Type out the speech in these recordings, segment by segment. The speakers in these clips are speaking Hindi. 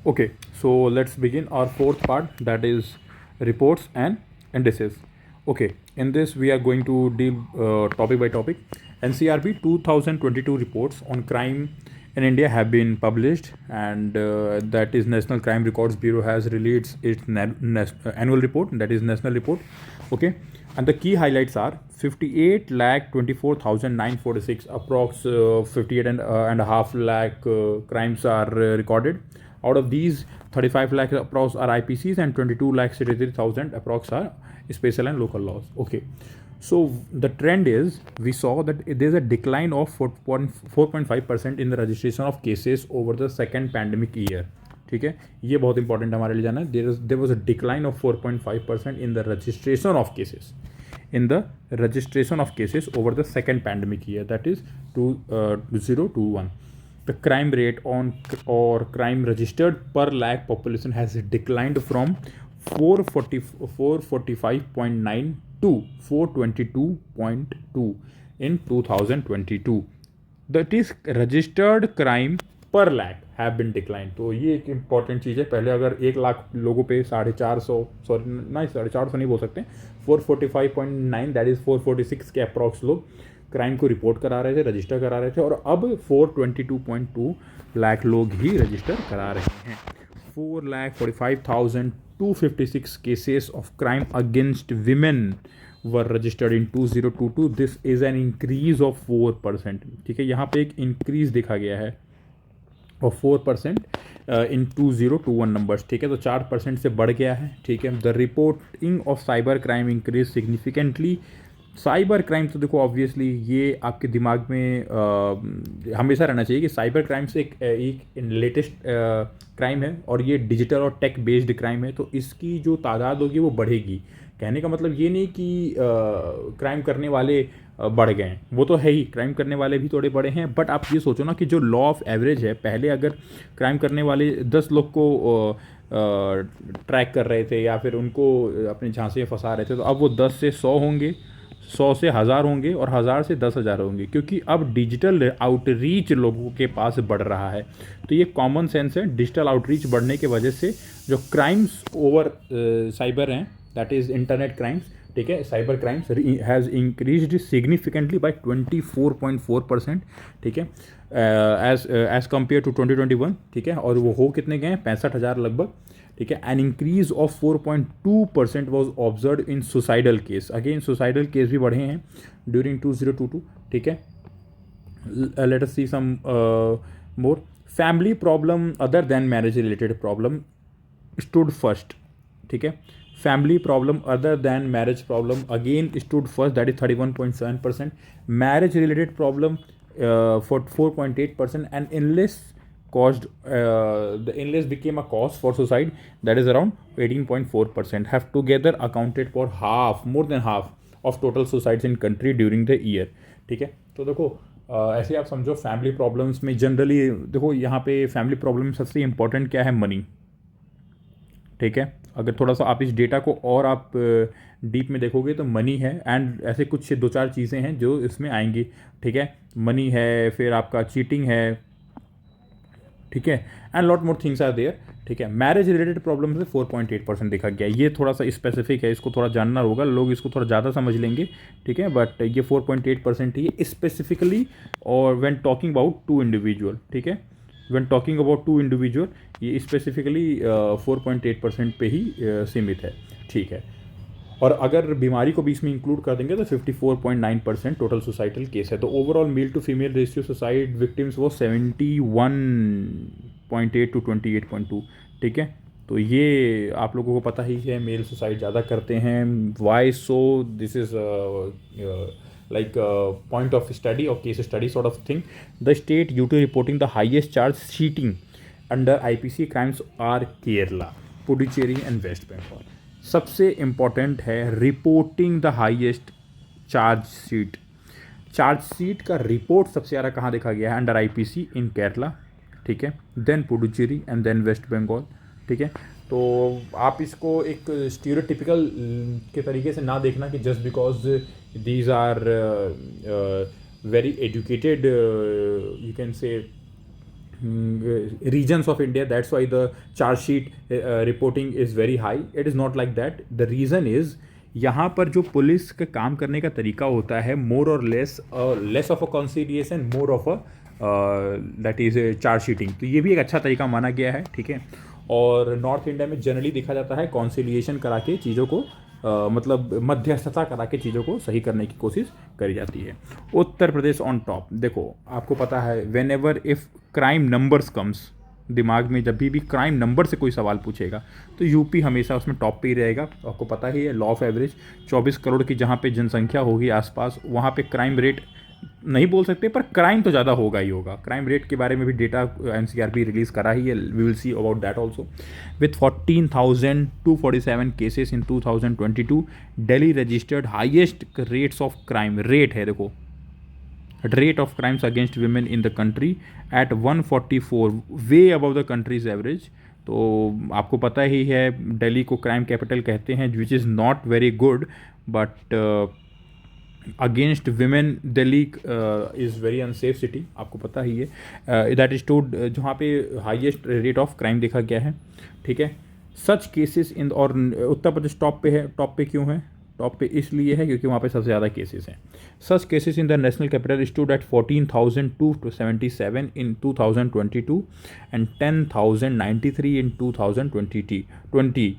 Okay, so let's begin our fourth part, that is reports and indices. Okay, in this we are going to deal topic by topic. NCRB 2022 reports on crime in India have been published, and that is National Crime Records Bureau has released its annual report, that is national report. Okay, and the key highlights are 58 lakh 24,946 approx 58 and a half lakh crimes are recorded. Out of these, 35 lakh approx are IPCs and 22 lakh 63,000 approx are special and local laws. Okay, so the trend is, we saw that there's a decline of 4.5% in the registration of cases over the second pandemic year. ठीक है, ये बहुत इंपॉर्टेंट हमारे लिए जाना है. There was a decline of 4.5% in the registration of cases, in the registration of cases over the second pandemic year, that is 2021. The crime rate on or crime registered per lakh population has declined from 445.9 to 422.2 in 2022. That is registered crime पर लैक हैव बिन डिक्लाइन. तो ये एक इंपॉर्टेंट चीज़ है. पहले अगर 1 लाख लोगों पे 450, सॉरी नहीं 450 नहीं बोल सकते, 445.9 दैट इज़ 446 के अप्रॉक्स लोग क्राइम को रिपोर्ट करा रहे थे, रजिस्टर करा रहे थे, और अब 422.2 लाख लोग ही रजिस्टर करा रहे हैं. 4,45,256 cases of crime against women were registered in 2022. This is an increase of 4%. ठीक है, यहाँ पे एक इंक्रीज देखा गया है ऑफ 4% इन 2021 नंबर्स. ठीक है, तो 4% से बढ़ गया है. ठीक है, the reporting of cyber crime increase significantly. Cyber crime तो देखो ऑब्वियसली ये आपके दिमाग में हमेशा रहना चाहिए कि साइबर क्राइम से एक लेटेस्ट क्राइम है और ये डिजिटल और टेक बेस्ड क्राइम है, तो इसकी जो तादाद होगी वो बढ़ेगी. कहने का मतलब ये नहीं कि क्राइम करने वाले बढ़ गए हैं, वो तो है ही, क्राइम करने वाले भी थोड़े बड़े हैं. बट आप ये सोचो ना कि जो लॉ ऑफ एवरेज है, पहले अगर क्राइम करने वाले 10 लोग को ट्रैक कर रहे थे या फिर उनको अपने झांसे में फंसा रहे थे, तो अब वो 10 से 100 होंगे, 100 से 1000 होंगे और 1000 से 10,000 होंगे, क्योंकि अब डिजिटल आउटरीच लोगों के पास बढ़ रहा है. तो ये कॉमन सेंस है. डिजिटल आउटरीच बढ़ने की वजह से जो क्राइम्स ओवर साइबर हैं, दैट इज़ इंटरनेट क्राइम्स, ठीक है, cyber crimes has increased significantly by 24.4%. ठीक है, एज कम्पेयर टू 2021. ठीक है, और वो हो कितने गए हैं, 65,000 लगभग. ठीक है, an increase of 4.2% was observe in suicidal case. Again suicidal case भी बढ़े हैं ड्यूरिंग 2022. ठीक है, let us see some more. Family problem other than marriage related problem stood first. ठीक है, family problem other than marriage problem again stood first, that is 31.7%. marriage related problem for 4.8%, and illness caused the illness became a cause for suicide, that is around 18.4%, have together accounted for more than half of total suicides in country during the year. ठीक है, तो देखो ऐसे आप समझो फैमिली प्रॉब्लम्स में जनरली देखो यहाँ पे फैमिली प्रॉब्लम सबसे इंपॉर्टेंट क्या है, मनी. ठीक है, अगर थोड़ा सा आप इस डेटा को और आप डीप में देखोगे तो मनी है, एंड ऐसे कुछ 2-4 चीज़ें हैं जो इसमें आएंगी. ठीक है, मनी है, फिर आपका चीटिंग है. ठीक है, and lot more things are there. ठीक है, मैरिज रिलेटेड प्रॉब्लम से 4.8% देखा गया. ये थोड़ा सा स्पेसिफिक है, इसको थोड़ा जानना होगा, लोग इसको थोड़ा ज़्यादा समझ लेंगे. ठीक है, बट ये 4.8% ही स्पेसिफिकली, और व्हेन टॉकिंग अबाउट 2 इंडिविजुअल. ठीक है, when talking about 2 इंडिविजुअल, ये स्पेसिफिकली 4.8% पे ही सीमित है. ठीक है, और अगर बीमारी को भी इसमें इंक्लूड कर देंगे तो 54.9% टोटल सुसाइडल केस है. तो overall male to female ratio suicide victims वो 71.8 टू 28.2. ठीक है, तो ये आप लोगों को पता ही है, मेल सुसाइड ज़्यादा करते हैं. Why so, this is like point of study or case study sort of thing. The state due to reporting the highest charge sheeting under IPC crimes are Kerala, Puducherry and West Bengal. सबसे इम्पॉर्टेंट है reporting the highest charge sheet. Charge sheet का रिपोर्ट सबसे ज़्यादा कहाँ देखा गया है, अंडर IPC इन केरला. ठीक है, then Puducherry and then West Bengal. ठीक है, तो आप इसको एक स्टीरियोटिपिकल के तरीके से ना देखना कि just because these are very educated, you can say regions of India. That's why the charge sheet reporting is very high. It is not like that. The reason is यहाँ पर जो पुलिस का काम करने का तरीका होता है मोर और less of a conciliation, more of a that is charge sheeting. तो ये भी एक अच्छा तरीका माना गया है, ठीक है। और नॉर्थ इंडिया में जनरली देखा जाता है कॉन्सिलिएशन करा के चीज़ों को मतलब मध्यस्थता करा के चीज़ों को सही करने की कोशिश करी जाती है। उत्तर प्रदेश ऑन टॉप। देखो आपको पता है when ever if crime numbers comes, दिमाग में जब भी क्राइम नंबर से कोई सवाल पूछेगा तो यूपी हमेशा उसमें टॉप पे ही रहेगा। आपको पता ही है लॉ ऑफ एवरेज 24 करोड़ की जहाँ पे जनसंख्या होगी आसपास, वहाँ पे क्राइम रेट नहीं बोल सकते पर क्राइम तो ज़्यादा होगा ही होगा। क्राइम रेट के बारे में भी डेटा एनसीआरबी रिलीज़ करा ही है, we will see about that also. With 14,247 cases in 2022 Delhi registered highest rates of crime. Rate है देखो, rate of crimes against women in the country at 144, way above the country's average। तो आपको पता ही है दिल्ली को क्राइम कैपिटल कहते हैं, which is not very good, but against women Delhi is very unsafe city, आपको पता ही है। दैट इज टू जहाँ पे हाईएस्ट रेट ऑफ क्राइम देखा गया है, ठीक है। सच केसेस इन, और उत्तर प्रदेश टॉप पे है। टॉप पे क्यों है? टॉप पे इसलिए है क्योंकि वहाँ पे सबसे ज़्यादा केसेस हैं। Such cases in the national capital stood at 14,277 in 2022 and 10,093 in 2020।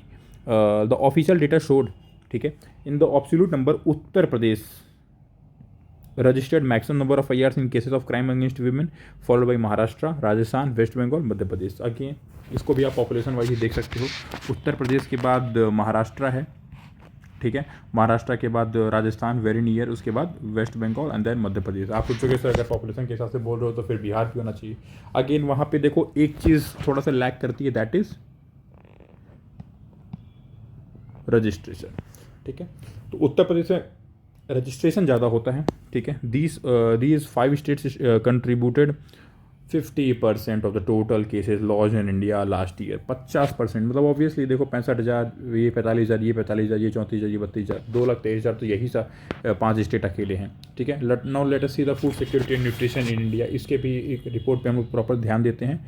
The official data showed, ठीक है। In the absolute number Uttar Pradesh registered maximum number of IRs in cases of crime against women, followed by Maharashtra, Rajasthan, West Bengal, Madhya Pradesh. आगे इसको भी आप पॉपुलेशन वाइज ही देख सकते हो। उत्तर प्रदेश के बाद महाराष्ट्र है, ठीक है। महाराष्ट्र के बाद राजस्थान वेरी नियर, उसके बाद waste Bengal and then Madhya Pradesh. आप सोचोगे सर अगर पॉपुलेशन के हिसाब से बोल रहे हो तो फिर बिहार भी होना चाहिए। अगेन वहाँ पे देखो एक चीज़ थोड़ा सा लैक करती है, दैट इज़ रजिस्ट्रेशन, ठीक है। तो उत्तर प्रदेश में रजिस्ट्रेशन ज़्यादा होता है, ठीक है। These 5 states contributed 50% of the total cases lodged in India last year. 50%, मतलब ऑब्वियसली देखो 65,000, ये 45,000, ये 45,000, ये 34,000, ये 32,000, 2,23,000, तो यही सा 5 स्टेट अकेले हैं, ठीक है। Now let us see the food security and nutrition in India. इसके भी एक रिपोर्ट पे हम लोग प्रॉपर ध्यान देते हैं।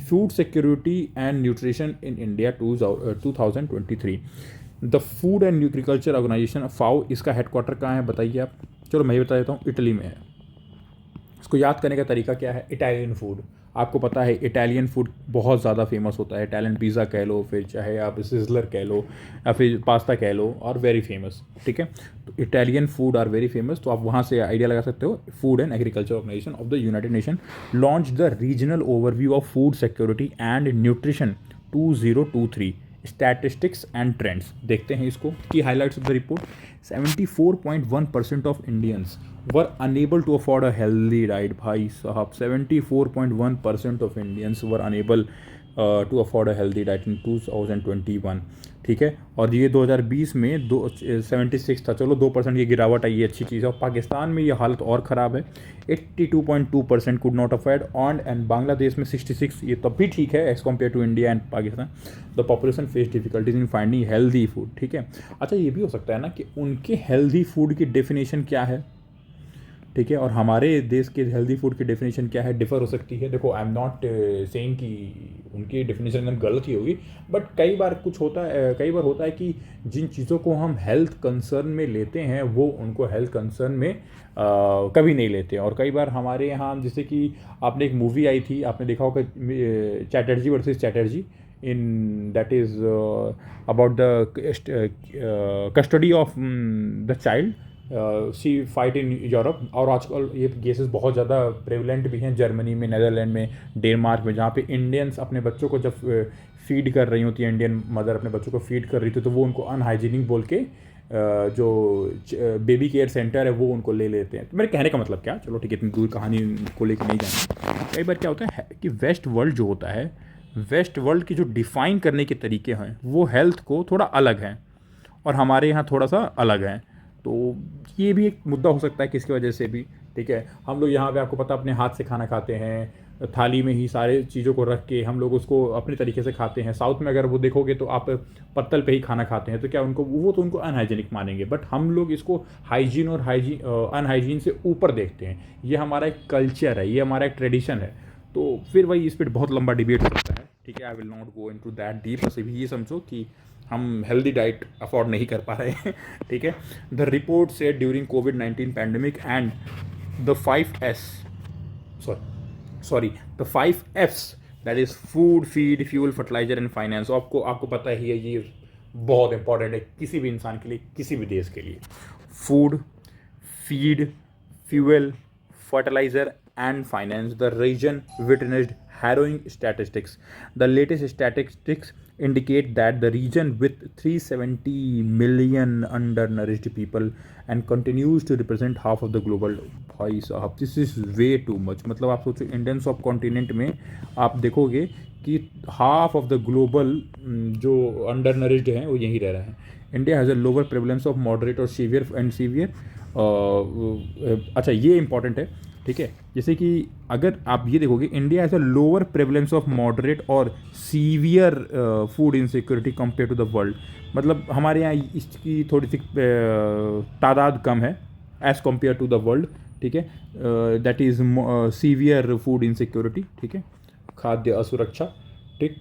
Food security and nutrition in India 2023। The food and agriculture organization FAO, इसका हेडक्वार्टर कहाँ है बताइए आप? चलो मैं ही बता देता हूँ, इटली में है। इसको याद करने का तरीका क्या है? Italian food. आपको पता है इटालियन फूड बहुत ज़्यादा फेमस होता है। इटालियन पिज़्ज़ा कह लो, फिर चाहे आप सिजलर कह लो या फिर पास्ता कह लो, और वेरी फेमस, ठीक है। तो Italian food are very famous, तो आप वहाँ से आइडिया लगा सकते हो। Food and agriculture organization of the united nation launch the regional overview of food security and nutrition 2023 statistics and trends. देखते हैं इसको की highlights of the report. 74.1% of Indians were unable to afford a healthy diet. भाई साहब 74.1% of Indians were unable to afford a healthy diet in 2021, ठीक है। और ये 2020 में 76 था। चलो 2% की गिरावट आई, ये अच्छी चीज़ है। और पाकिस्तान में ये हालत और ख़राब है, 82.2% could not afford on, and Bangladesh में 66, ये तब भी ठीक है as compare to India and Pakistan. The population face difficulties in finding healthy food, ठीक है। अच्छा ये भी हो सकता है ना कि उनके हेल्दी फूड की डेफिनेशन क्या है, ठीक है, और हमारे देश के हेल्दी फूड की डेफिनेशन क्या है, डिफ़र हो सकती है। देखो आई एम नॉट सेइंग कि उनकी डेफिनेशन एकदम गलत ही होगी, बट कई बार होता है कि जिन चीज़ों को हम हेल्थ कंसर्न में लेते हैं वो उनको हेल्थ कंसर्न में कभी नहीं लेते। और कई बार हमारे यहाँ, जैसे कि आपने एक मूवी आई थी, आपने देखा होगा Chatterjee versus Chatterjee, in that is about the custody of the child, see fight in Europe. और आजकल ये केसेस बहुत ज़्यादा प्रेवलेंट भी हैं जर्मनी में, नीदरलैंड में, डेनमार्क में, जहाँ पे इंडियंस अपने बच्चों को जब फीड कर रही होती है, इंडियन मदर अपने बच्चों को फीड कर रही थी, तो वो उनको अनहाइजीनिक बोल के जो बेबी केयर सेंटर है वो उनको ले लेते हैं। तो मेरे कहने का मतलब क्या, चलो ठीक है इतनी दूर कहानी को लेकर नहीं जाना। कई बार क्या होता है कि वेस्ट वर्ल्ड जो होता है, वेस्ट वर्ल्ड की जो डिफ़ाइन करने के तरीके हैं वो हेल्थ को थोड़ा अलग हैं और हमारे यहाँ थोड़ा सा अलग हैं। तो ये भी एक मुद्दा हो सकता है कि इसकी वजह से भी, ठीक है। हम लोग यहाँ पे आपको पता अपने हाथ से खाना खाते हैं, थाली में ही सारे चीज़ों को रख के हम लोग उसको अपने तरीके से खाते हैं। साउथ में अगर वो देखोगे तो आप पत्तल पे ही खाना खाते हैं, तो क्या उनको अनहाइजीनिक मानेंगे, बट हम लोग इसको हाइजीन और अनहाइजीन से ऊपर देखते हैं। ये हमारा एक कल्चर है, ये हमारा एक ट्रेडिशन है। तो फिर वही इस पर बहुत लंबा डिबेट हो सकता है, ठीक है। I will not go into that deep, बस अभी ये समझो कि हम हेल्दी डाइट अफोर्ड नहीं कर पा रहे हैं, ठीक है। द रिपोर्ट सेड ड्यूरिंग कोविड-19 pandemic and the 5S, sorry the 5Fs, that is food, feed, fuel, fertiliser and finance. आपको पता ही है ये बहुत इंपॉर्टेंट है किसी भी इंसान के लिए, किसी भी देश के लिए। Food, feed, fuel, fertilizer, and finance. The region witnessed harrowing statistics. The latest statistics indicate that the region with 370 million undernourished people and continues to represent half of the global. भाई साहब, this is way too much. मतलब आप सोचो इंडियन सब कॉन्टिनेंट में आप देखोगे कि हाफ ऑफ द ग्लोबल जो अंडर नरिश्ड हैं वो यहीं रह रहे हैं। India has a lower prevalence of moderate और सीवियर। अच्छा ये इंपॉर्टेंट है, ठीक है। जैसे कि अगर आप ये देखोगे, India has a lower prevalence of moderate और severe food insecurity compare to the world. मतलब हमारे यहाँ इसकी थोड़ी सी तादाद कम है as compare to the world, ठीक है। That is severe food insecurity, ठीक है, खाद्य असुरक्षा, ठीक।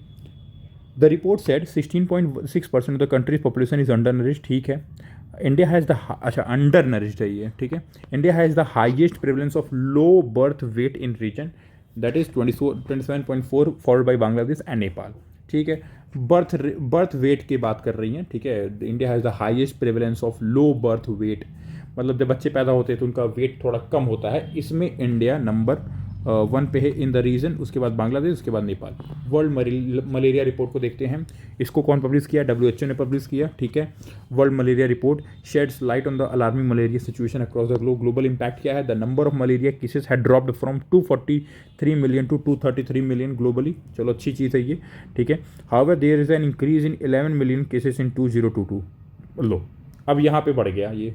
The report said 16.6% of the countries population is undernourished, ठीक है। इंडिया हैज़ द, अच्छा अंडर नरिश्ड है ये, ठीक है। India has the highest prevalence of low birth weight in region, that is 27.4 followed by Bangladesh and Nepal, ठीक है। बर्थ वेट की बात कर रही हैं, ठीक है। India has the highest prevalence of low birth wait, मतलब जब बच्चे पैदा होते हैं तो उनका वेट थोड़ा कम होता है, इसमें इंडिया नंबर 1 पे है इन द रीजन, उसके बाद बांग्लादेश, उसके बाद नेपाल। वर्ल्ड मलेरिया रिपोर्ट को देखते हैं, इसको कौन पब्लिश किया? WHO ने पब्लिश किया, ठीक है। World malaria report sheds light on the alarming malaria situation across the globe. Global impact क्या है? The number of malaria cases had dropped from 243 million to 233 million globally. चलो अच्छी चीज़ है ये, ठीक है। However there is an increase in 11 million cases in 2022। लो अब यहाँ पे बढ़ गया ये,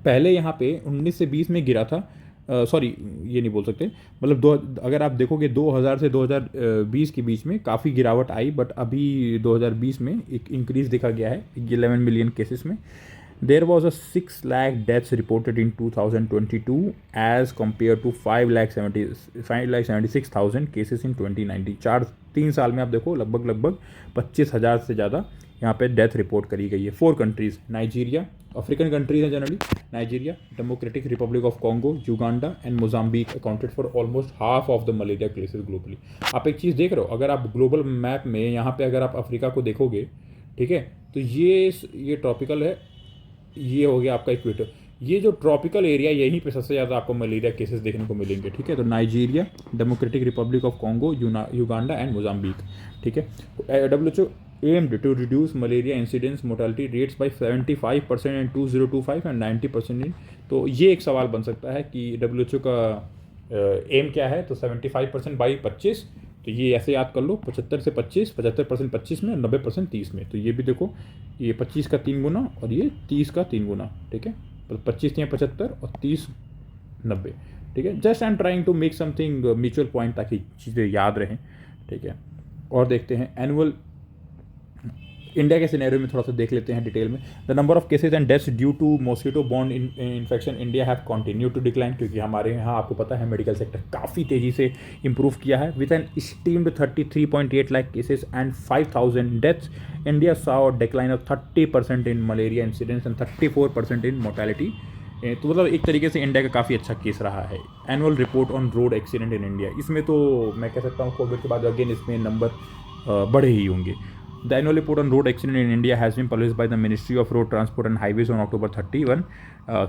पहले यहाँ पे 19 से 20 में गिरा था, सॉरी ये नहीं बोल सकते, मतलब अगर आप देखोगे 2000 से 2020 के बीच में काफ़ी गिरावट आई, बट अभी 2020 में एक इंक्रीज देखा गया है 11 मिलियन केसेस में। There was a 6 lakh deaths reported in 2022 as compared to 5,76,000 cases in 2019। 3 साल में आप देखो लगभग 25,000 से ज़्यादा यहाँ पे डेथ रिपोर्ट करी गई है। 4 कंट्रीज़, नाइजीरिया, अफ्रीकन कंट्रीज हैं generally, Nigeria, democratic Republic of Congo, Uganda and Mozambique accounted for almost half of the malaria cases globally. आप एक चीज़ देख रहे हो, अगर आप ग्लोबल मैप में यहाँ पे अगर आप अफ्रीका को देखोगे, ठीक है, तो ये ट्रॉपिकल है, ये हो गया आपका इक्वेटर, ये जो ट्रॉपिकल एरिया यहीं पे सबसे ज़्यादा आपको मलेरिया केसेस देखने को मिलेंगे, ठीक है। तो Nigeria, democratic Republic of Congo, Uganda and Mozambique, ठीक है। WHO aimed to reduce malaria incidence mortality rates by 75% in 2025 and 90% in, तो ये एक सवाल बन सकता है कि WHO का एम क्या है, तो 75% बाई 25, तो ये ऐसे याद कर लो, 75 से 25, 75% 25 में, 90% 30 में। तो ये भी देखो, ये 25 का 3 गुना और ये 30 का 3 गुना, ठीक है। तो 25 या 75 और 30 90, ठीक है। Just I am trying to make something mutual point ताकि चीज़ें याद रहें, ठीक है। और देखते हैं एनुअल इंडिया के सिनेरियो में थोड़ा सा देख लेते हैं डिटेल में। The number of cases and deaths due to mosquito borne infection India have continue to decline, क्योंकि हमारे यहाँ आपको पता है मेडिकल सेक्टर काफ़ी तेज़ी से इंप्रूव किया है। With an estimated 33.8 lakh cases and 5,000 deaths, India saw decline of 30% in malaria incidence and 34% in mortality. तो मतलब एक तरीके से इंडिया का काफ़ी अच्छा केस रहा है। Annual report on road accident in India, इसमें तो मैं कह सकता हूँ कोविड के बाद अगेन इसमें नंबर बढ़े ही होंगे। The annual report on road accident in India has been published by the Ministry of Road Transport and Highways on October 31.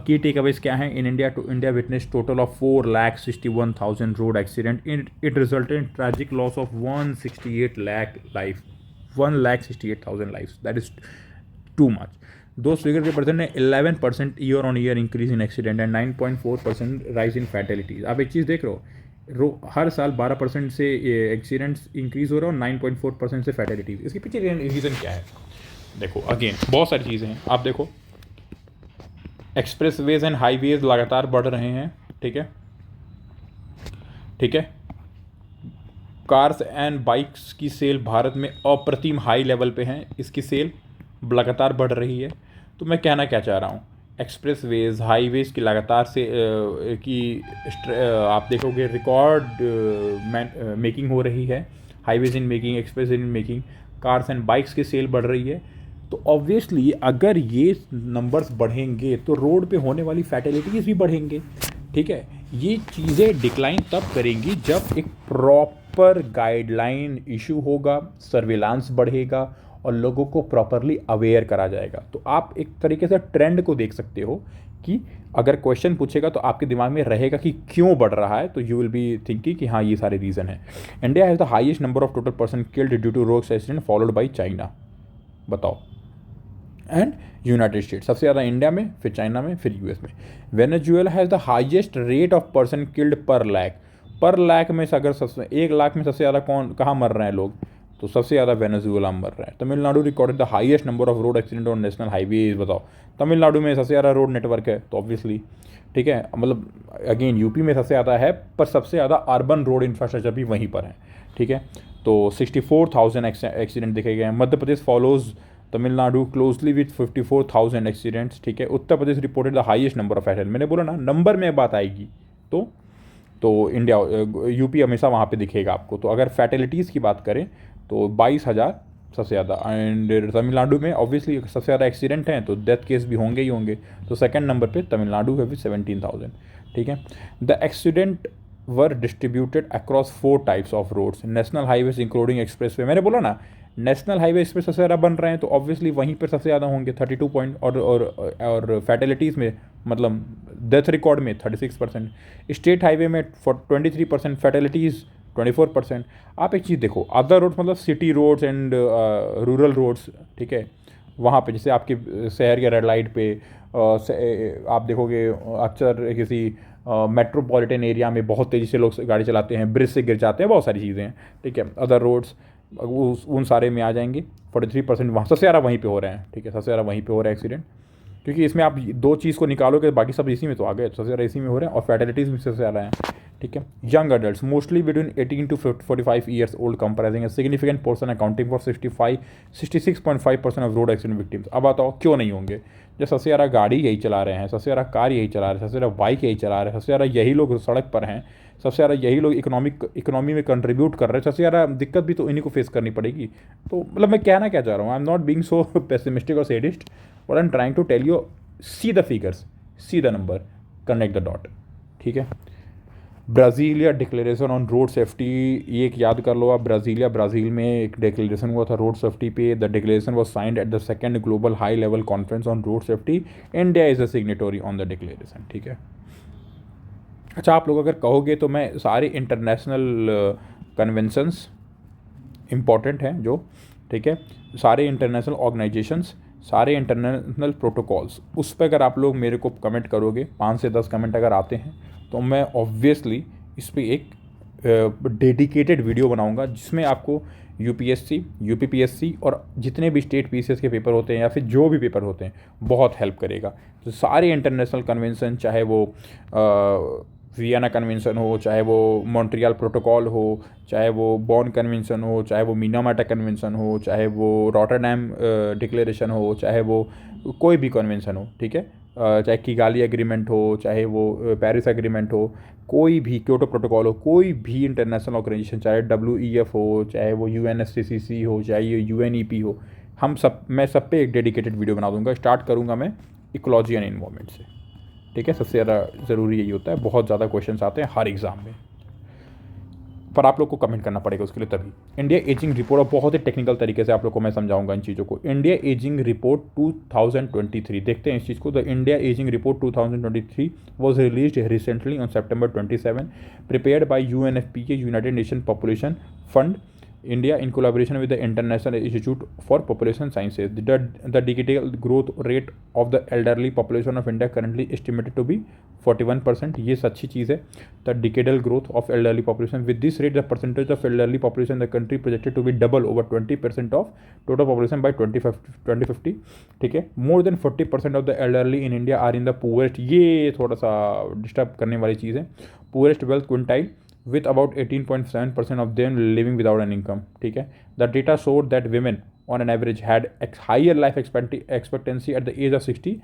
Key takeaways क्या हैं? In India, India witnessed total of 4,61,000 road accident. It resulted in tragic loss of 168 lakh life. 1,68,000 lives. That is too much. Those figures represent an 11% year-on-year increase in accident and 9.4% rise in fatalities. आप एक चीज़ देख रहे हो, हर साल 12% से एक्सीडेंट्स इंक्रीज़ हो रहा है और 9.4% से फैटेलिटीज। इसके पीछे रीज़न क्या है? देखो अगेन बहुत सारी चीज़ें हैं, आप देखो एक्सप्रेसवेज एंड हाईवेज लगातार बढ़ रहे हैं, ठीक है, ठीक है। कार्स एंड बाइक्स की सेल भारत में अप्रतिम हाई लेवल पे हैं, इसकी सेल लगातार बढ़ रही है। तो मैं कहना क्या चाह रहा हूँ एक्सप्रेसवेज हाईवेज की लगातार से आप देखोगे रिकॉर्ड मेकिंग हो रही है। Highways in making, express in making, cars and bikes की सेल बढ़ रही है। तो ऑब्वियसली अगर ये नंबर्स बढ़ेंगे तो रोड पे होने वाली फैटेलिटीज़ भी बढ़ेंगे। ठीक है, ये चीज़ें डिक्लाइन तब करेंगी जब एक प्रॉपर गाइडलाइन इशू होगा, सर्विलांस बढ़ेगा और लोगों को प्रॉपरली अवेयर करा जाएगा। तो आप एक तरीके से ट्रेंड को देख सकते हो कि अगर क्वेश्चन पूछेगा तो आपके दिमाग में रहेगा कि क्यों बढ़ रहा है, तो यू विल बी थिंकिंग कि हाँ ये सारे रीज़न है। India has the highest number of total person killed due to road accident followed by China. बताओ। एंड यूनाइटेड स्टेट्स, सबसे ज़्यादा इंडिया में, फिर चाइना में, फिर यूएस में। Venezuela has the highest rate of person killed पर लाख। पर लाख में से अगर सबसे 1 लाख में सबसे ज़्यादा कहाँ मर रहे हैं लोग, तो सबसे ज़्यादा वेनेजुएला मर रहा है। Tamil Nadu recorded the highest number of road accident on national highways. बताओ, तमिलनाडु में सबसे ज़्यादा रोड नेटवर्क है तो ऑब्वियसली, ठीक है, मतलब अगेन यूपी में सबसे ज़्यादा है, पर सबसे ज़्यादा अर्बन रोड इंफ्रास्ट्रक्चर भी वहीं पर है। ठीक है, तो 64,000 एक्सीडेंट देखे गए हैं। Madhya Pradesh follows Tamil Nadu closely with 54,000 accidents. ठीक है, Uttar Pradesh reported the highest number of accident. मैंने बोला ना, नंबर में बात आएगी तो इंडिया, यूपी हमेशा वहाँ पे दिखेगा आपको। तो अगर फैटेलिटीज़ की बात करें तो 22,000 सबसे ज़्यादा। एंड तमिलनाडु में ऑब्वियसली सबसे ज़्यादा एक्सीडेंट हैं तो डेथ केस भी होंगे ही होंगे, तो सेकंड नंबर पे तमिलनाडु है विथ 17,000। ठीक है, the accident were distributed across 4 types of roads, national highways including expressway. मैंने बोला ना, नेशनल हाईवे एक्सप्रेस सबसे ज़्यादा बन रहे हैं तो ऑब्वियसली वहीं पर सबसे ज़्यादा होंगे 32 पॉइंट, और फैटेलिटीज़ में मतलब डेथ रिकॉर्ड में 36%, स्टेट हाईवे में 23%, फैटेलिटीज़ 24%। आप एक चीज़ देखो, अदर रोड्स मतलब city roads and rural roads, ठीक है, वहाँ पे जैसे आपके शहर के रेड लाइट पे आप देखोगे अक्सर किसी मेट्रोपॉलिटन एरिया में बहुत तेज़ी से लोग गाड़ी चलाते हैं, ब्रिज से गिर जाते हैं, बहुत सारी चीज़ें हैं। ठीक है, अदर रोड्स उन सारे में आ जाएंगे। 43% वहाँ सबसे ज़्यादा वहीं पे हो रहे हैं। ठीक है, सबसे ज़्यादा वहीं पे हो रहा है एक्सीडेंट, क्योंकि इसमें आप 2 चीज़ को निकालोगे बाकी सब इसी में तो आ गए, सबसे ज़्यादा इसी में हो रहे हैं, और फैटेलिटीज़ भी सबसे ज़्यादा हैं। ठीक है, young adult mostly between 18 to 45 years old comprising significant portion accounting for 66.5% of road accident victims. अब बताओ क्यों नहीं होंगे, जब सबसे ज़्यादा गाड़ी यही चला रहे हैं, सबसे ज़्यादा कार यही चला रहे हैं, सबसे ज़्यादा बाइक यही चला रहे हैं, सबसे ज़्यादा यही लोग सड़क पर हैं, सबसे ज़्यादा यही लोग इकोनॉमी में कंट्रीब्यूट कर रहे हैं, सबसे ज़्यादा दिक्कत भी तो इन्हीं को फेस करनी पड़ेगी। तो मतलब मैं कहना क्या चाह रहा हूँ, I am not being so pessimistic और sadist, but I am trying to tell you, see the figures, see the number, connect the dot. ठीक है, Brasilia declaration on road safety, ये एक याद कर लो आप, ब्राज़ील में एक डिक्लेरेशन हुआ था रोड सेफ्टी पे। The declaration was signed at the second global high level conference on road safety. India is a signatory on the declaration. ठीक है, अच्छा आप लोग अगर कहोगे तो मैं सारे इंटरनेशनल कन्वेंशंस इम्पॉर्टेंट हैं जो, ठीक है, सारे इंटरनेशनल ऑर्गेनाइजेशंस, सारे इंटरनेशनल प्रोटोकॉल्स, उस पर अगर आप लोग मेरे को कमेंट करोगे, 5 से 10 कमेंट अगर आते हैं तो मैं ऑब्वियसली इस पर एक डेडिकेटेड वीडियो बनाऊंगा जिसमें आपको यूपीएससी, यूपीपीएससी और जितने भी स्टेट पीसीएस के पेपर होते हैं या फिर जो भी पेपर होते हैं बहुत हेल्प करेगा। तो सारे इंटरनेशनल कन्वेंशन, चाहे वो वियना कन्वेंशन हो, चाहे वो मॉन्ट्रियल प्रोटोकॉल हो, चाहे वो बॉन कन्वेंशन हो, चाहे वो मिनामाटा कन्वेंशन हो, चाहे वो रॉटरडैम डिक्लेरेशन हो, चाहे वो कोई भी कन्वेंशन हो, ठीक है, चाहे किगाली एग्रीमेंट हो, चाहे वो पेरिस एग्रीमेंट हो, कोई भी क्योटो प्रोटोकॉल हो, कोई भी इंटरनेशनल ऑर्गेनाइजेशन, चाहे WEF हो, चाहे वो UNFCCC हो, चाहे ये UNEP हो, मैं सब पे एक डेडिकेटेड वीडियो बना दूंगा। स्टार्ट करूंगा मैं इकोलॉजी एंड इन्वायरमेंट से। ठीक है, सबसे ज़्यादा ज़रूरी यही होता है, बहुत ज़्यादा क्वेश्चंस आते हैं हर एग्ज़ाम में, पर आप लोग को कमेंट करना पड़ेगा उसके लिए तभी। इंडिया एजिंग रिपोर्ट, और बहुत ही टेक्निकल तरीके से आप लोग को मैं समझाऊंगा इन चीज़ों को। इंडिया एजिंग रिपोर्ट 2023, देखते हैं इस चीज़ को। The India ageing report 2023 was release recently on September 27, prepared by UNFPA, United nation population fund India in collaboration with the International Institute for Population Sciences. The decadal growth rate of the elderly population of India currently estimated to be 41%. ये सच्ची चीज़ है। The decadal growth of elderly population, with this rate the percentage of elderly population in the country projected to be double over 20% of total population by 2050. ठीक है, more than 40% of the elderly in India are in the poorest, ये थोड़ा सा डिस्टर्ब करने वाली चीज़ है, poorest wealth quintile with about 18.7% of them living without an income. ठीक है, the data showed that women on an average had higher life expectancy at the age of 60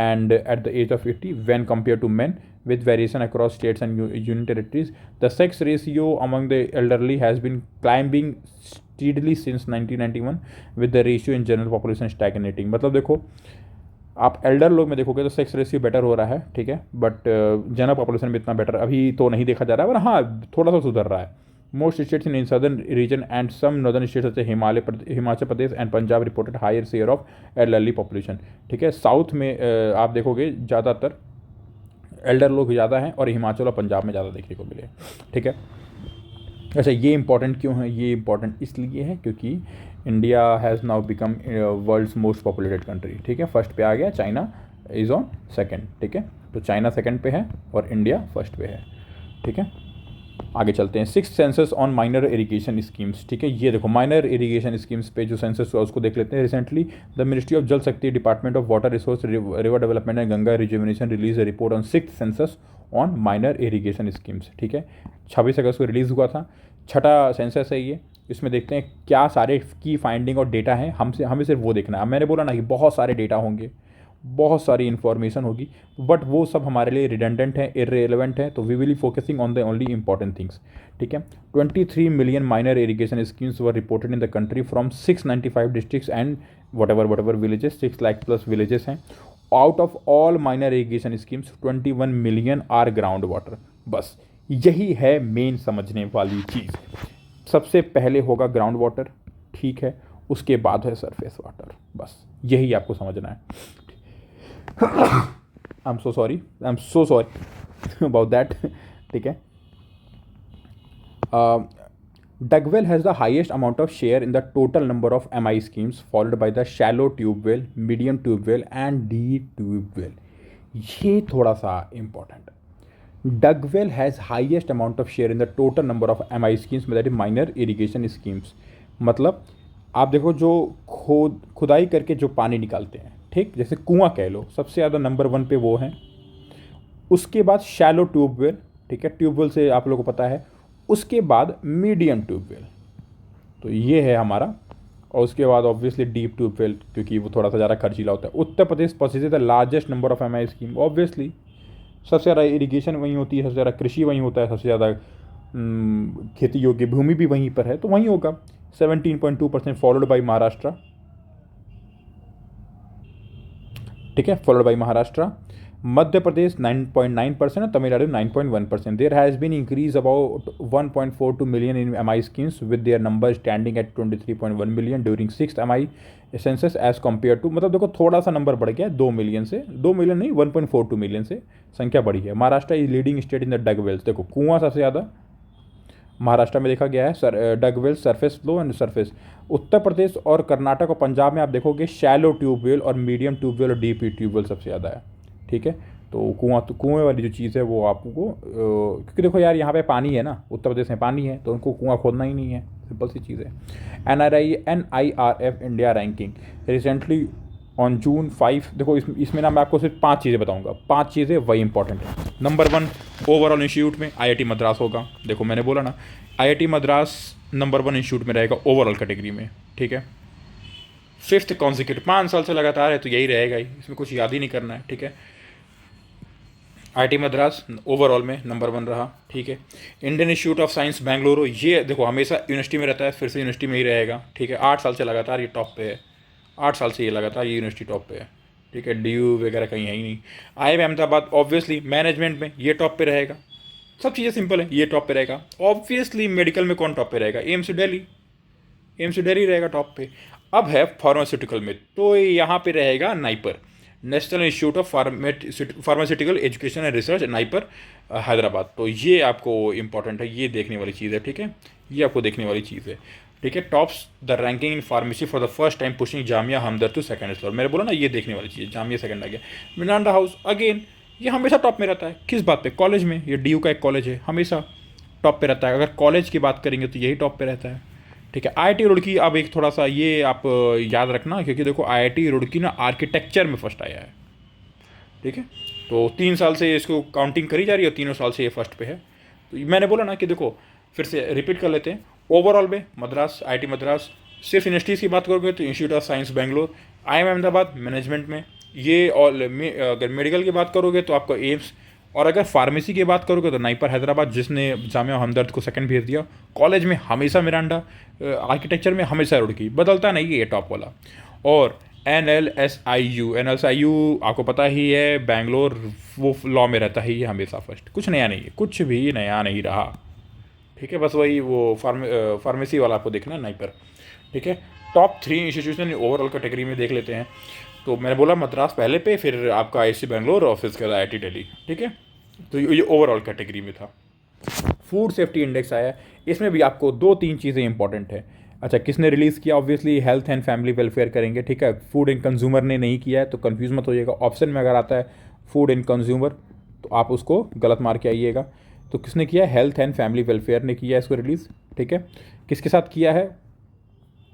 and at the age of 50 when compared to men, with variation across states and union territories. The sex ratio among the elderly has been climbing steadily since 1991 with the ratio in general population stagnating. मतलब देखो, आप एल्डर लोग में देखोगे तो सेक्स रेशियो बेटर हो रहा है, ठीक है, बट जनरल पॉपुलेशन में इतना बेटर अभी तो नहीं देखा जा रहा है, पर हाँ थोड़ा सा सुधर रहा है. Most states in southern region and some northern states जैसे Himachal Pradesh and Punjab reported higher share of elderly population. ठीक है, साउथ में आप देखोगे ज़्यादातर एल्डर लोग ज़्यादा हैं और हिमाचल और पंजाब में ज़्यादा देखने को मिले. ठीक है, अच्छा ये इंपॉर्टेंट क्यों है? ये इंपॉर्टेंट इसलिए है क्योंकि India has now become world's most populated country. ठीक है, फर्स्ट पे आ गया, चाइना इज़ ऑन सेकंड. ठीक है, तो चाइना सेकंड पे है और इंडिया फर्स्ट पे है. ठीक है, आगे चलते हैं. 6 census on minor irrigation schemes. ठीक है, ये देखो माइनर इरिगेशन स्कीम्स पे जो सेंसस हुआ उसको देख लेते हैं. रिसेंटली द मिनिस्ट्री ऑफ जल शक्ति, department of water resource, river development and Ganga rejuvenation release a report on 6 census on minor irrigation schemes. ठीक है, 26 अगस्त को रिलीज़ हुआ था. छठा सेंसस है ये. इसमें देखते हैं क्या सारे की फाइंडिंग और डेटा हैं. हमें सिर्फ वो देखना है. मैंने बोला ना कि बहुत सारे डेटा होंगे, बहुत सारी इन्फॉर्मेशन होगी, बट वो सब हमारे लिए रिडेंडेंट है, इररेलेवेंट है, तो we will focusing on the only important things. ठीक है, 23 million minor irrigation schemes were reported in the country from 695 districts and whatever villages. 6 lakh plus villages हैं. Out of all minor irrigation schemes 21 million are ground water. बस यही है मेन समझने वाली चीज़. सबसे पहले होगा ग्राउंड वाटर, ठीक है, उसके बाद है सरफेस वाटर. बस यही आपको समझना है. I am so sorry about that. ठीक है, dug well has the highest amount of share in the total number of MI schemes, followed by the shallow tubewell, medium tubewell and deep tubewell. ये थोड़ा सा important. Dug well has highest amount of share in the total number of MI schemes, that is minor irrigation schemes. मतलब आप देखो जो खुदाई करके जो पानी निकालते हैं, ठीक, जैसे कुआं कह लो, सबसे ज़्यादा नंबर 1 पे वो हैं. उसके बाद शैलो ट्यूबवेल. ठीक है, ट्यूबवेल से आप लोगों को पता है. उसके बाद मीडियम ट्यूबवेल, तो ये है हमारा. और उसके बाद ऑब्वियसली डीप ट्यूबवेल, क्योंकि वो थोड़ा सा ज़्यादा खर्चीला होता है. Uttar Pradesh possesses the largest number of MI scheme. Obviously सबसे ज़्यादा इरिगेशन वहीं होती है, सबसे ज़्यादा कृषि वहीं होता है, सबसे ज़्यादा खेती योग्य भूमि भी वहीं पर है, तो वहीं होगा. 17.2%, फॉलोड बाई महाराष्ट्र. ठीक है, फॉलोड बाई महाराष्ट्र. मध्य प्रदेश 9.9% और Tamil Nadu 9.1%. There has been increase about 1.42 million in MI schemes with their number standing at 23.1 million during 6th MI census as compared to. मतलब देखो थोड़ा सा नंबर बढ़ गया, 2 मिलियन से, 2 मिलियन नहीं 1.42 मिलियन से संख्या बढ़ी है. Maharashtra is leading state in the dug wells. देखो कुआं सबसे ज़्यादा महाराष्ट्र में देखा गया है, dug well, surface flow and surface. Uttar Pradesh और कर्नाटक और पंजाब में आप देखोगे शैलो ट्यूबवेल और मीडियम ट्यूबवेल और डीप ट्यूबवेल सबसे ज़्यादा है. ठीक है, तो कुएँ वाली जो चीज़ है वो आपको क्योंकि देखो यार यहाँ पे पानी है ना, उत्तर प्रदेश में पानी है, तो उनको कुआं खोदना ही नहीं है, सिंपल सी चीज़ है. NIRF India ranking recently on June 5. देखो इसमें ना मैं आपको सिर्फ 5 चीज़ें बताऊंगा. 5 चीज़ें वही इंपॉर्टेंट है. नंबर 1 ओवरऑल इंस्टीट्यूट में IIT मद्रास होगा. देखो मैंने बोला ना, IIT मद्रास नंबर 1 इंस्टीट्यूट में रहेगा ओवरऑल कैटेगरी में. ठीक है, 5th कॉन्सिक्यूटिव, 5 साल से लगातार है, तो यही रहेगा ही, इसमें कुछ याद ही नहीं करना है. ठीक है, IIT मद्रास ओवरऑल में नंबर 1 रहा. ठीक है, Indian institute of science Bengaluru, ये देखो हमेशा यूनिवर्सिटी में रहता है, फिर से यूनिवर्सिटी में ही रहेगा. ठीक है, 8 साल से लगातार ये टॉप पे है. 8 साल से ये लगातार ये यूनिवर्सिटी टॉप पे है. ठीक है, DU वगैरह कहीं है ही नहीं. IIM अहमदाबाद ऑब्वियसली मैनेजमेंट में ये टॉप पे रहेगा. सब चीज़ें सिंपल है, ये टॉप पे रहेगा. ऑब्वियसली मेडिकल में कौन टॉप पे रहेगा? एम्स दिल्ली रहेगा टॉप पे. अब है फार्मास्यूटिकल में, तो यहाँ पे रहेगा NIPER, national institute of pharmaceutical education and research, NIPER, Hyderabad. तो ये आपको इंपॉर्टेंट है, ये देखने वाली चीज़ है. ठीक है, ये आपको देखने वाली चीज़ है. ठीक है, tops the ranking in pharmacy for the first time pushing Jamia Hamdard to second slot. मैंने बोला ना ये देखने वाली चीज़ है. जामिया सेकंड आ गया. मिरांडा हाउस अगेन ये हमेशा टॉप में रहता है. किस बात पे? कॉलेज में. ये DU का एक कॉलेज है, हमेशा टॉप पे रहता है. अगर कॉलेज की बात करेंगे तो यही टॉप पे रहता है. ठीक है, IIT रुड़की अब एक थोड़ा सा ये आप याद रखना, क्योंकि देखो IIT रुड़की ना आर्किटेक्चर में फर्स्ट आया है. ठीक है, तो 3 साल से इसको काउंटिंग करी जा रही है और तीनों साल से ये फर्स्ट पे है. तो मैंने बोला ना कि देखो, फिर से रिपीट कर लेते हैं। ओवरऑल में मद्रास, आईआईटी मद्रास, सिर्फ यूनिवर्सिटीज़ की बात करोगे तो institute of science Bangalore, IIM Ahmedabad management में ये, और अगर मेडिकल की बात करोगे तो आपका एम्स, और अगर फार्मेसी की बात करोगे तो नाइपर हैदराबाद, जिसने जामिया हमदर्द को सेकंड भेज दिया। कॉलेज में हमेशा मिरांडा, आर्किटेक्चर में हमेशा रुड़की, बदलता नहीं है ये टॉप वाला। और N L S I U आपको पता ही है, बैंगलोर वो लॉ में रहता ही है हमेशा फर्स्ट, कुछ नया नहीं है, कुछ भी नया नहीं रहा। ठीक है, बस वही वो फार्मेसी वाला आपको देखना नहीं पर। ठीक है, टॉप 3 इंस्टीट्यूशन ओवरऑल कैटेगरी में देख लेते हैं। तो मैंने बोला मद्रास पहले पे, फिर आपका आईआईटी बेंगलोर और फिर उसके बाद आईआईटी दिल्ली। ठीक है, तो ये ओवरऑल कैटेगरी में था। फूड सेफ्टी इंडेक्स आया, इसमें भी आपको 2-3 चीज़ें इंपॉर्टेंट है। अच्छा, किसने रिलीज़ किया? Obviously health and family welfare करेंगे। ठीक है, फूड एंड कंज्यूमर ने नहीं किया है, तो कंफ्यूज मत होइएगा। ऑप्शन में अगर आता है फूड एंड कंज्यूमर तो आप उसको गलत मार के आइएगा। तो किसने किया है? हेल्थ एंड फैमिली वेलफेयर ने किया है इसको रिलीज़। ठीक है, किसके साथ किया है?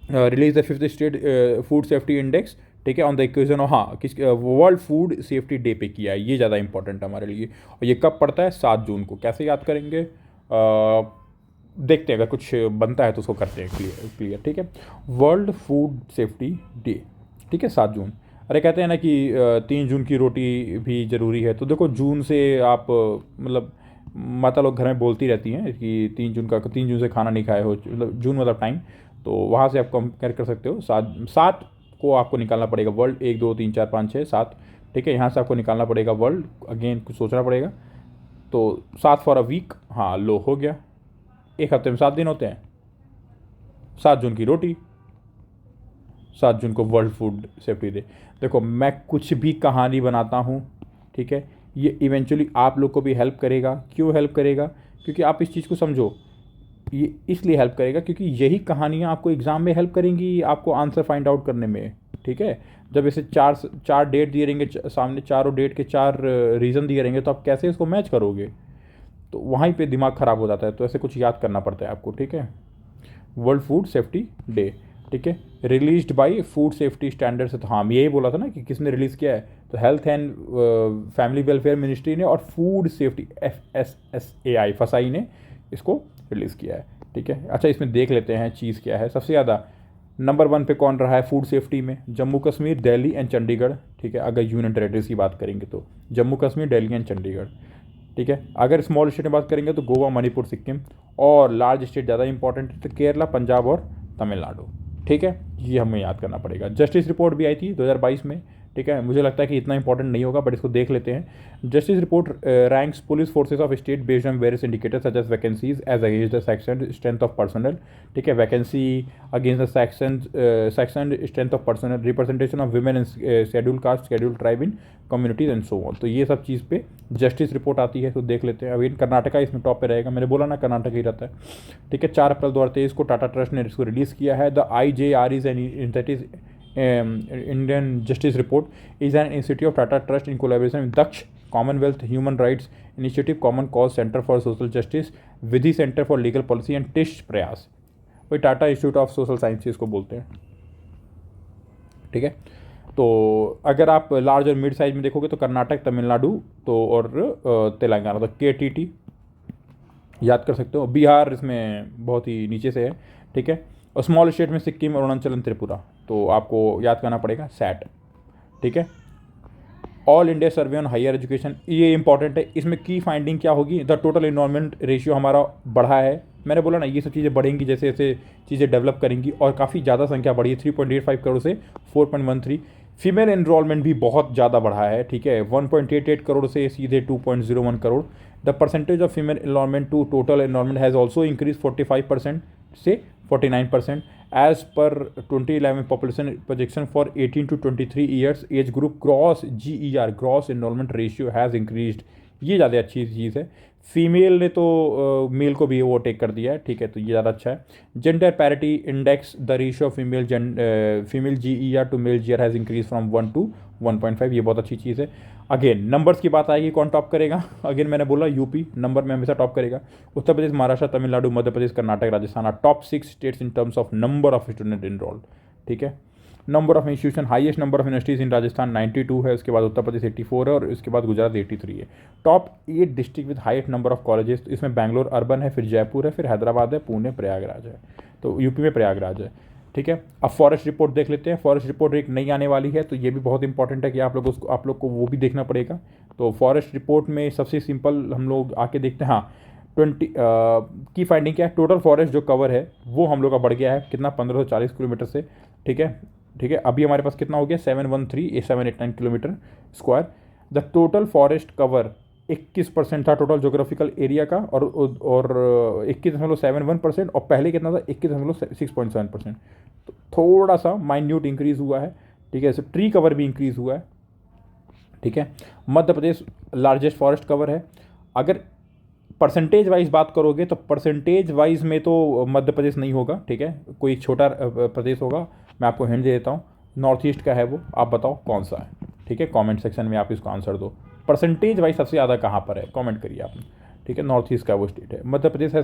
Release the 5th state food safety index. ठीक है, ऑन द इक्वेशन ऑफ, हाँ, किस वर्ल्ड फूड सेफ्टी डे पे किया है, ये ज़्यादा इंपॉर्टेंट है हमारे लिए। और ये कब पड़ता है? 7 जून को। कैसे याद करेंगे? देखते हैं, अगर कुछ बनता है तो उसको करते हैं क्लियर। ठीक है, वर्ल्ड फूड सेफ्टी डे, ठीक है, 7 जून। अरे कहते हैं ना कि 3 जून की रोटी भी ज़रूरी है, तो देखो जून से आप मतलब माता लोग घर में बोलती रहती हैं कि 3 जून से खाना नहीं खाए हो, मतलब जून मतलब टाइम, तो वहाँ से आप कंपेयर कर सकते हो। 7 को आपको निकालना पड़ेगा वर्ल्ड, 1 2 3 4 5 6 7। ठीक है, यहाँ से आपको निकालना पड़ेगा वर्ल्ड, अगेन कुछ सोचना पड़ेगा। तो 7 फॉर अ वीक, हाँ, लो हो गया। एक हफ्ते में 7 दिन होते हैं। 7 जून की रोटी, 7 जून को वर्ल्ड फूड सेफ्टी डे। देखो, मैं कुछ भी कहानी बनाता हूँ, ठीक है, ये इवेंचुअली आप लोग को भी हेल्प करेगा। क्यों हेल्प करेगा? क्योंकि आप इस चीज़ को समझो, ये इसलिए हेल्प करेगा क्योंकि यही कहानियाँ आपको एग्ज़ाम में हेल्प करेंगी आपको आंसर फाइंड आउट करने में। ठीक है, जब ऐसे चार डेट दिए रहेंगे सामने, चारों डेट के 4 रीज़न दिए रहेंगे, तो आप कैसे इसको मैच करोगे? तो वहीं पे दिमाग ख़राब हो जाता है, तो ऐसे कुछ याद करना पड़ता है आपको। ठीक है, वर्ल्ड फूड सेफ्टी डे, ठीक है, released by food safety standards. तो हाँ, यही बोला था ना कि किसने रिलीज़ किया है, तो health and family welfare ministry ने, और फूड सेफ्टी FSSAI फसाई ने इसको रिलीज़ किया है। ठीक है, अच्छा, इसमें देख लेते हैं चीज़ क्या है। सबसे ज़्यादा नंबर 1 पे कौन रहा है फूड सेफ्टी में? जम्मू कश्मीर, दिल्ली एंड चंडीगढ़। ठीक है, अगर यूनियन टेरेटरीज की बात करेंगे तो जम्मू कश्मीर, दिल्ली एंड चंडीगढ़। ठीक है, अगर स्मॉल स्टेट में बात करेंगे तो गोवा, मणिपुर, सिक्किम, और लार्ज स्टेट ज़्यादा इंपॉर्टेंट है तो केरला, पंजाब और तमिलनाडु। ठीक है, ये हमें याद करना पड़ेगा। जस्टिस रिपोर्ट भी आई थी 2022 में। ठीक है, मुझे लगता है कि इतना इंपॉर्टेंट नहीं होगा, बट इसको देख लेते हैं। Justice report ranks police forces of state based on various indicators such as vacancies as against the section strength of personnel. ठीक है, vacancy against the section strength of personnel, representation of women in schedule caste, schedule tribe in communities and so on. तो ये सब चीज़ पे जस्टिस रिपोर्ट आती है, तो देख लेते हैं। अभी कर्नाटका इसमें टॉप पे रहेगा, मैंने बोला ना कर्नाटक ही रहता है। ठीक है, 4 अप्रैल 2023 को टाटा ट्रस्ट ने इसको रिलीज़ किया है। The IJREs and that is Indian Justice Report is an initiative of Tata Trust in collaboration with Daksh, Commonwealth Human Rights Initiative, Common Cause Center for Social Justice, Vidhi centre for legal policy and TISS Prayas. वही Tata institute of social sciences को बोलते हैं। ठीक है, तो अगर आप लार्ज और मिड साइज में देखोगे तो कर्नाटक, तमिलनाडु तो और तेलंगाना, तो KTT याद कर सकते हो। बिहार इसमें बहुत ही नीचे से है। ठीक है, और स्मॉल स्टेट में सिक्किम, अरुणाचल एंड त्रिपुरा, तो आपको याद करना पड़ेगा SAT। ठीक है, all India survey on higher education, ये इंपॉर्टेंट है। इसमें की फाइंडिंग क्या होगी? द टोटल इन्वायरमेंट रेशियो हमारा बढ़ा है। मैंने बोला ना, ये सब चीज़ें बढ़ेंगी जैसे जैसे चीज़ें डेवलप करेंगी, और काफ़ी ज़्यादा संख्या बढ़ी है, 3.85 करोड़ से 4.13। फीमेल एनरोलमेंट भी बहुत ज़्यादा बढ़ा है। ठीक है, 1.88 करोड़ से सीधे 2.01 crore. The percentage of female enrolment to total enrolment has also increase 45% से 49%। As per 2011 population projection for 18 to 23 years age group, gross GER gross enrolment ratio has increased. ये ज़्यादा अच्छी चीज़ है। फीमेल ने तो मेल को भी ओवरटेक कर दिया है। ठीक है, तो ये ज़्यादा अच्छा है। Gender parity index, the ratio of female GER to male GER has increase from 1 to 1.5, ये बहुत अच्छी चीज़ है। अगेन नंबर्स की बात आएगी, कौन टॉप करेगा? अगेन मैंने बोला यूपी नंबर में हमेशा टॉप करेगा। Uttar Pradesh, Maharashtra, Tamil Nadu, Madhya Pradesh, Karnataka, Rajasthan are top 6 states in terms of number of student enrolled. ठीक है, number of institution, highest number of universities in Rajasthan 92 है, उसके बाद उत्तर प्रदेश 84 है और इसके बाद गुजरात 83 है। Top 8 district with highest number of colleges, इसमें बैंगलोर अर्बन है, फिर जयपुर है, फिर हैदराबाद है, पुणे, प्रयागराज है। तो यूपी में प्रयागराज है, ठीक है। अब फॉरेस्ट रिपोर्ट देख लेते हैं। फॉरेस्ट रिपोर्ट एक नई आने वाली है, तो ये भी बहुत इंपॉर्टेंट है कि आप लोग को वो भी देखना पड़ेगा। तो फॉरेस्ट रिपोर्ट में सबसे सिंपल हम लोग आके देखते हैं। हाँ, 20 की फाइंडिंग क्या है, टोटल फॉरेस्ट जो कवर है वो हम लोग का बढ़ गया है कितना, 1540 किलोमीटर से, ठीक है, ठीक है। अभी हमारे पास कितना हो गया, 713,789 kilometre square. The total forest cover 21% था टोटल जोग्राफिकल एरिया का, और 21.71%, और पहले कितना था, 21.6.7%। तो थोड़ा सा माइन्यूट इंक्रीज़ हुआ है, ठीक है। ऐसे ट्री कवर भी इंक्रीज़ हुआ है, ठीक है। मध्य प्रदेश लार्जेस्ट फॉरेस्ट कवर है। अगर परसेंटेज वाइज बात करोगे तो परसेंटेज वाइज में तो मध्य प्रदेश नहीं होगा, ठीक है, कोई छोटा प्रदेश होगा। मैं आपको हिंट दे देता हूँ, नॉर्थ ईस्ट का है वो, आप बताओ कौन सा है, ठीक है। कमेंट सेक्शन में आप इसको आंसर दो, परसेंटेज वाइज सबसे ज़्यादा कहाँ पर है, कमेंट करिए आपने, ठीक है। नॉर्थ ईस्ट का वो स्टेट है। Madhya Pradesh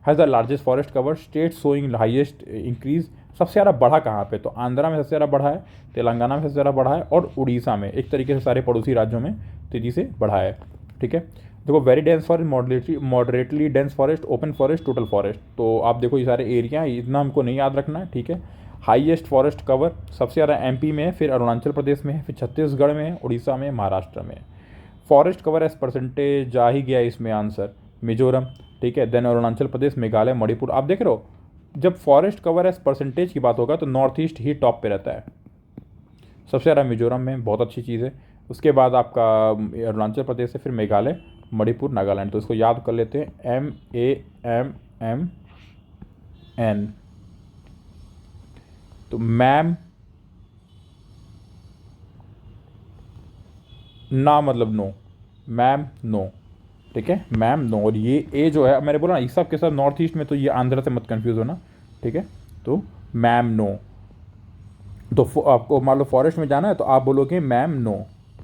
has the largest forest cover, state showing highest increase. सबसे ज़्यादा बढ़ा कहाँ पे, तो आंध्रा में सबसे ज़्यादा बढ़ा है, तेलंगाना में सबसे ज़्यादा बढ़ा है, और उड़ीसा में। एक तरीके से सारे पड़ोसी राज्यों में तेज़ी से बढ़ा है, ठीक है। देखो, very dense forest, moderately dense forest, open forest, total forest. तो आप देखो ये सारे एरिया, इतना हमको नहीं याद रखना है, ठीक है। हाईएस्ट फॉरेस्ट कवर सबसे ज़्यादा एमपी में है, फिर अरुणाचल प्रदेश में है, फिर छत्तीसगढ़ में है, उड़ीसा में, महाराष्ट्र में। फॉरेस्ट कवर एज परसेंटेज जा ही गया इसमें आंसर, मिजोरम, ठीक है, देन अरुणाचल प्रदेश, मेघालय, मणिपुर। आप देख रहे हो, जब फॉरेस्ट कवर एज परसेंटेज की बात होगा तो नॉर्थ ईस्ट ही टॉप पे रहता है, सबसे ज़्यादा मिजोरम में, बहुत अच्छी चीज़ है। उसके बाद आपका अरुणाचल प्रदेश है, फिर मेघालय, मणिपुर, नागालैंड। तो इसको याद कर लेते हैं, MAMMN। तो मैम ना मतलब नो, मैम नो, ठीक है, मैम नो। और ये ए जो है, मैंने बोला ना, इस सब के साथ नॉर्थ ईस्ट में, तो ये आंध्र से मत कंफ्यूज होना, ठीक है। तो मैम नो, तो आपको मान लो फॉरेस्ट में जाना है तो आप बोलोगे मैम नो,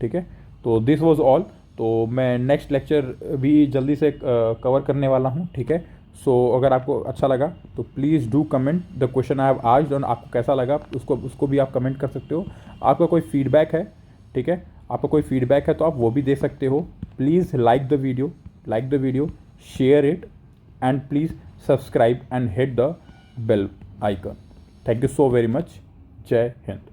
ठीक है। तो दिस वाज ऑल। तो मैं नेक्स्ट लेक्चर भी जल्दी से कवर करने वाला हूँ, ठीक है। सो अगर आपको अच्छा लगा तो please do comment the question I have asked, और आपको कैसा लगा उसको भी आप कमेंट कर सकते हो। आपका कोई फीडबैक है, ठीक है, आपका कोई फीडबैक है तो आप वो भी दे सकते हो। Please like the video, share it, and please subscribe and hit the bell icon. Thank you so very much. जय हिंद।